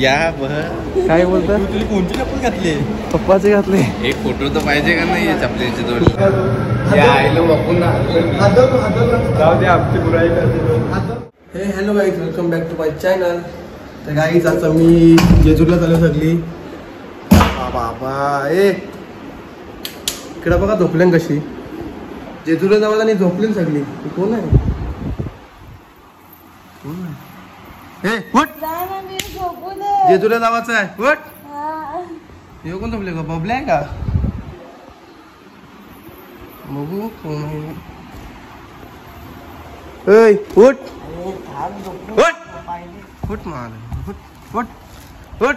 या काय बोलतो? तुला कोणती चप्पल घातली? पप्पाचे घातले. एक फोटो तर पाहिजे का नाही चपलीच्या जोडी? या आईला वापरून जाऊ दे आमची बुराई करते. हे hello guys, welcome back to my channel. तर गाईज आता मी जेजूरला चालू सगळी. बाबा ए इकडं बघा झोपल्यान कशी. जेजूरला जावं आणि झोपलीन सगळी. कोण आहे? हे उठ, जेजूरला जावाचं आहे. उठ. हे कोण झोपले का? बबल्या आहे का? बघू कोण आहे. उठ उठ उठ मार उठ उठ उठ.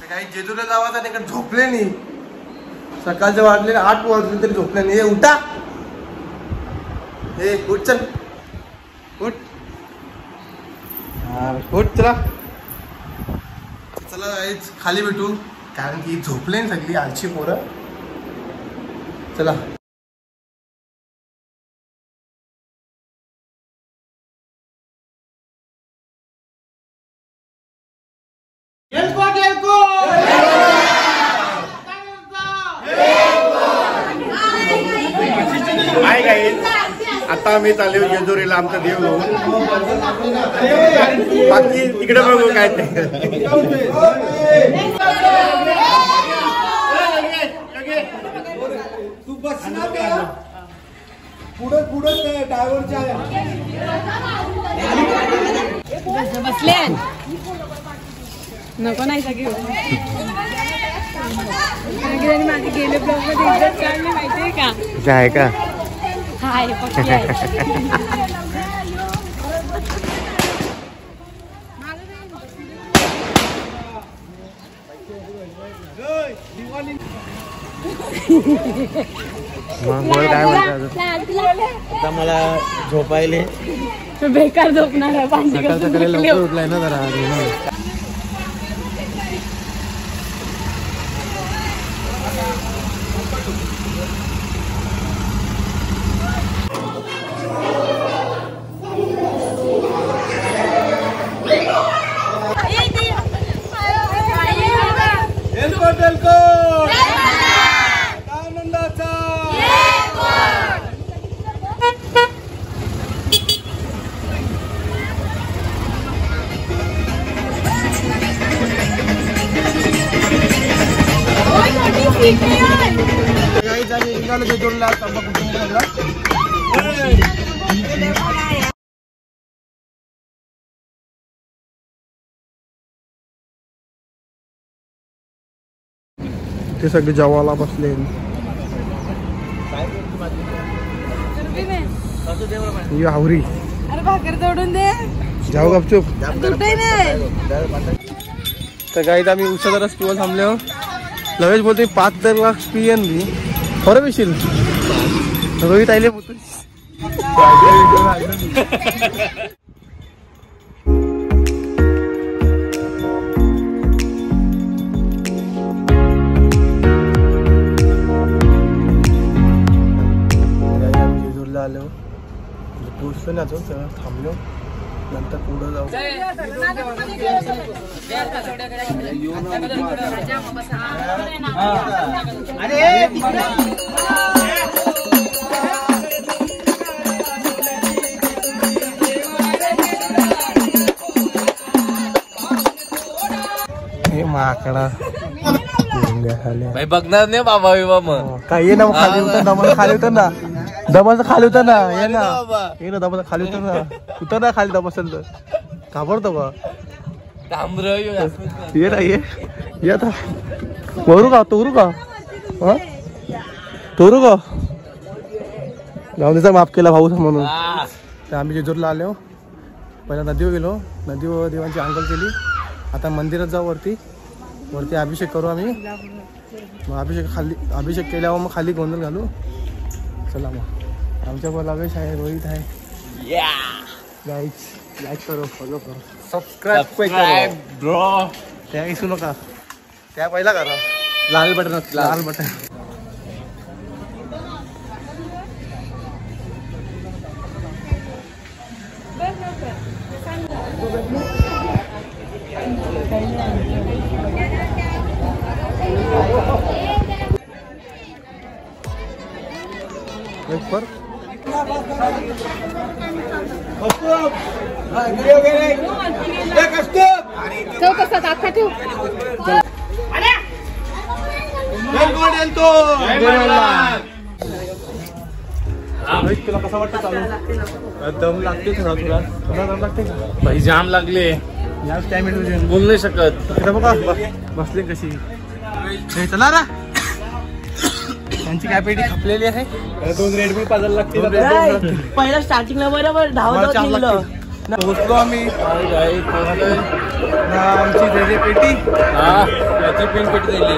काही जेजूला जावाचा तिकडे झोपले नाही. सकाळचे वाजले 8 वाजले तरी झोपले नाही. हे उठा. हे उठ चल उठ उठ. चला चला खाली भेटू, कारण की झोपले नाही सगळी आजची पोरं. चला आता आम्ही चालू जेजुरीला आमचा देव घेऊन. बाकी तिकडे बघू काय ते. तू बस पुढे पुढे ड्रायव्हरच्या बसले नको नाही सगळी माझे गेले ब्लॉग मध्ये इज्जत काढली माहितीये का? आहे का? हाय काय म्हणतात? आता मला झोपायले बेकार झोपणार आहे. सकाळी लवकर उठलाय ना जरा. निघालो जेजूरला. ते सगळे जेवायला बसले. हावरी अरे भाकर तोडून दे. जाऊ गपचूप. तर गाईत आम्ही उसाचा रस पिवा थांबले. लवेश बोलते 5 लाख पियन मी खरं पिशील. रोहित आले बोलतो जेजूरला आलो. पोचलो ना अजून, सगळं थांबलो. नंतर पुढं जाऊ. हे माकडा बघणार नाही बाबा विबा. मग काही ना खाली उतर. दमाचं खाली उतर ना. दमाचं खाली उतर ना. ये ना ये ना. दमाचं खाली उतर ना. उतर ना खाली. दम असेल तर घाबरतो बा. ये ना ये आता. वरू का तोरू का? तोरू का? जाऊ दे, माफ केला भाऊ म्हणून. तर आम्ही जेजूरला आलो. पहिला नदीवर गेलो. नदीवर देवांची आंघोळ केली. आता मंदिरात जाऊ. वरती अभिषेक करू आम्ही. मग अभिषेक केल्यावर मग खाली गोंधळ घालू. चला मग. आमच्या बरोबर लवेश आहे, रोहित आहे. गाईज लाईक करो, फॉलो करो, सबस्क्राईब ब्रो. त्या विसरू नका. त्या पहिला करा लाल बटन. लाल बटन. ठेव कसा दाखवा ठेव तुला कसं वाटतं चालू? दम लागते थोडा थोडा दम लागते का? भाई जाम लागले याच टाइम बोल नाही शकत. बघा बसले कशी. चला ना त्यांची काय पेटी खपलेली आहे. 2 रेड बुल पाजायला लागतील. पहिला स्टार्टिंगला बरोबर धावत निघलं. पोहोचलो आम्ही. आमची रेल्वे पेटी त्याची पेन पेटी दिली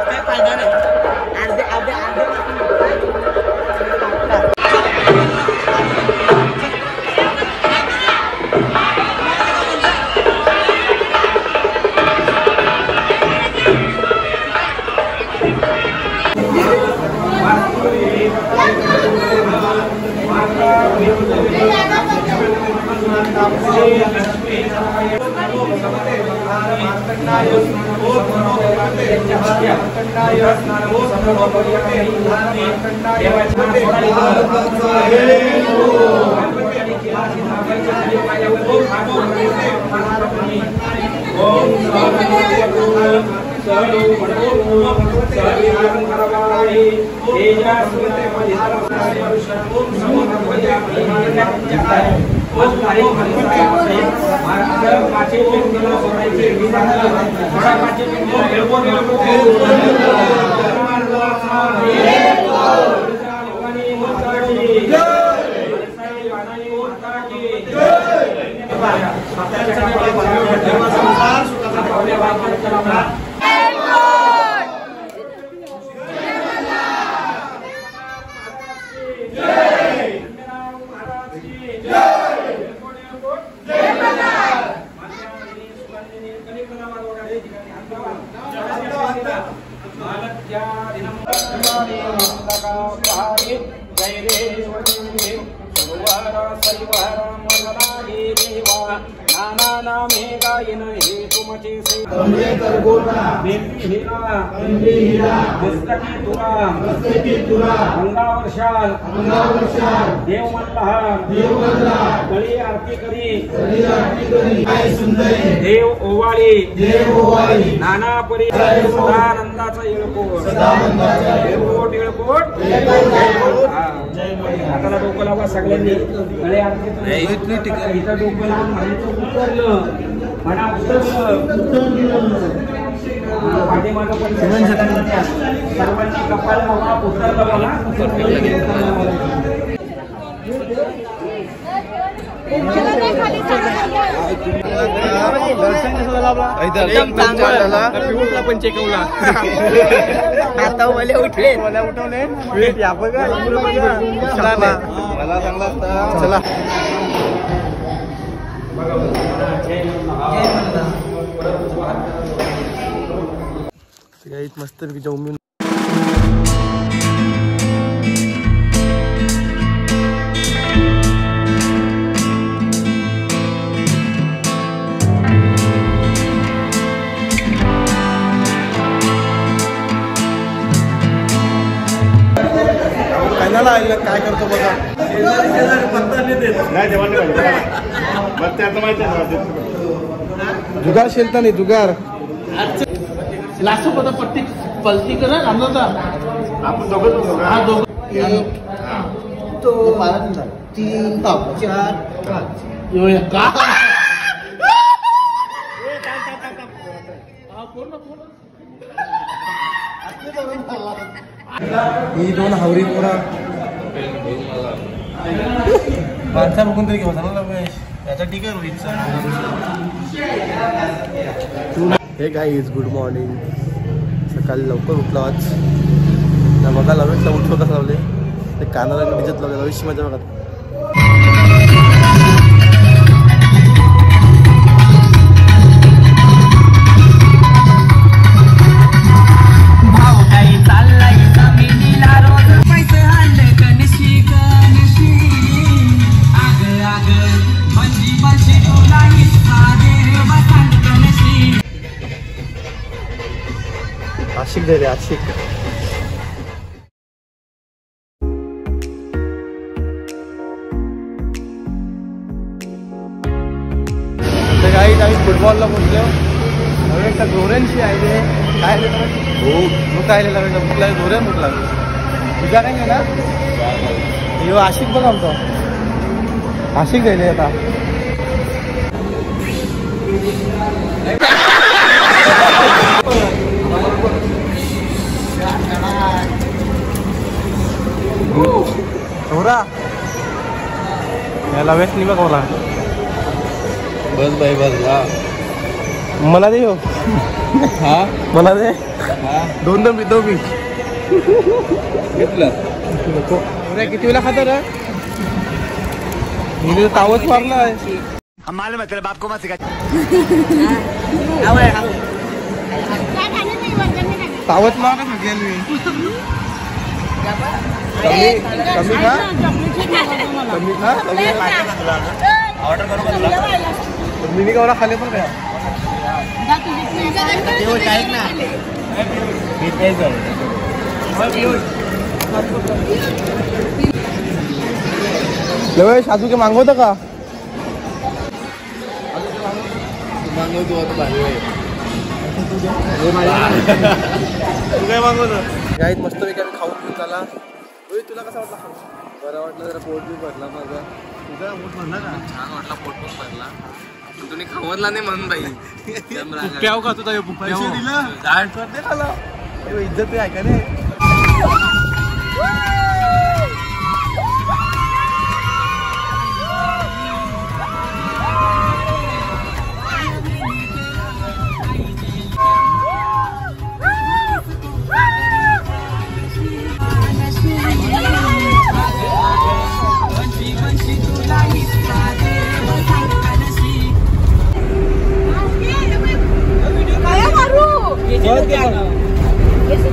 काय फायदा नाही. अर्धे अर्धे अर्धे देव ओवाळी नाना परी सदानंदाचा येळकोट हाताला डोकं लावा सगळ्यांनी. गळे आरती इथं डोकं लावून म्हणायचं उतरलं म्हणा उतरलं. पाठीमागं पण सर्वांची कपाल लावा उतरलं मला. पण चेकवला आता मला उठले उठवले मला चांगला असता. चला मस्त जमून काय करतो बघा. जुगार शेलता नाही जुगार लासू पदा पट्टी पलटी करा आमचा आपण दोघं 1 2 3 4 5 का ही 2 हावरी पुरा माणसा बघून तरी घेऊ याचा ठीक आहे. हे गाईज गुड मॉर्निंग. सकाळी लवकर उठलो आज. बघा लावले उठलो कसं लावले ते कानाला डिजत लावले भविष्य माझ्या बघा. भाऊ काही चाललाय जमिनीला रोज वॉटरफॉलला पोहोचलो. हवे धोरणशी आहे काय भूक आलेला भूक लागली धोरण भूक लागली तुझा काय नाही ना. यो आशिक बघ आमचा आशिक गेले आता. धोरा याला वेस्ट नाही बघावला. बस भाई बस. मला दे हो. हा मला दे. दोन मी घेतलं. किती वेळा खाता रे. मी तावच मारला आहे. तावत मारला सगळ्या मी. कमी खा कमी खा ऑर्डर करू. मी केवढा खाले पण काय साधू के मागवतं का. मागवतो आता भारी आहे. तू काय मागवतं गाईत मस्तपैकी आम्ही खाऊन घेऊन झाला. तुला कसा वाटला खाऊ. बरं वाटलं जरा पोट बी भरला माझा. तुझा पोट भरला का. छान वाटला पोट पण भरला. तुम्ही खावतला नाही म्हणून बाई. प्याव का तुझा पैसे दिलं झाड दे खाला. इज्जत आहे का नाही. Yes,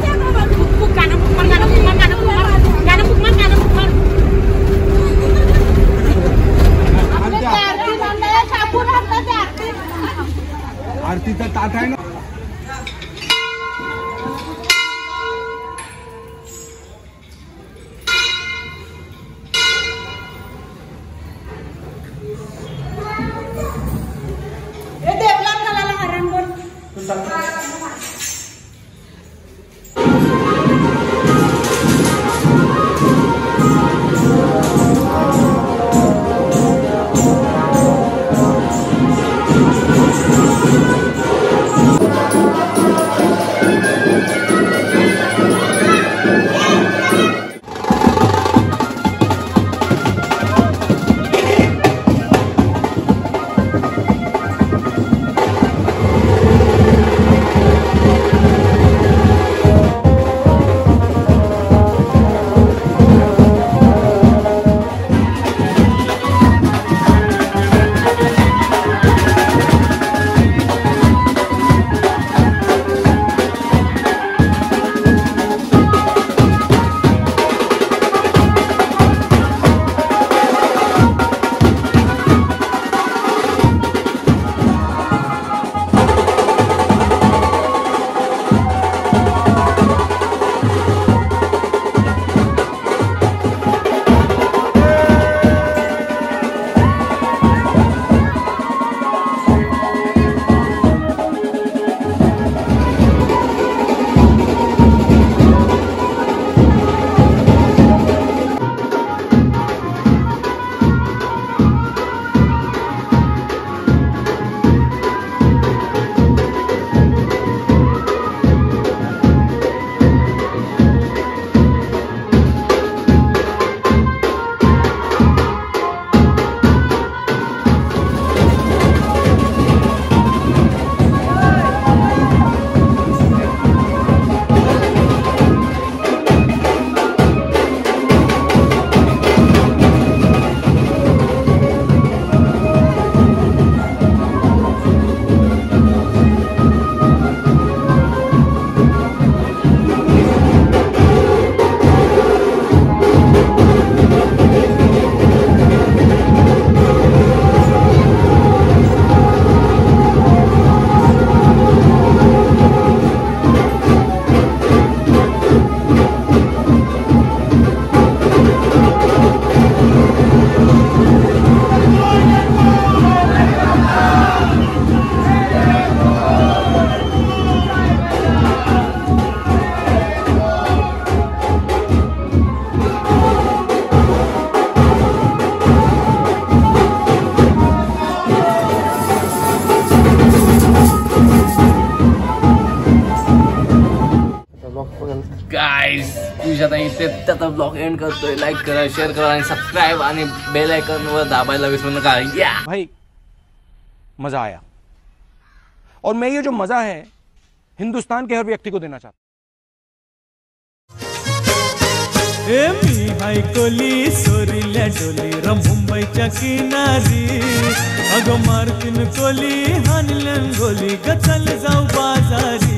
इथे त्याचा ब्लॉग एंड करतोय. लाईक करा, शेअर करा आणि सबस्क्राईब आणि बेल आयकॉन वर दाबायला विसरू नका. या भाई मजा आया और मैं ये जो मजा है हिंदुस्तान के हर व्यक्ति को देना चाहता हूं. मी हाय कोली सोरील्या डोली र मुंबईच्या किनारी. अगं मारतीन कोली हानलन गोली गचल जाऊ बाजारी.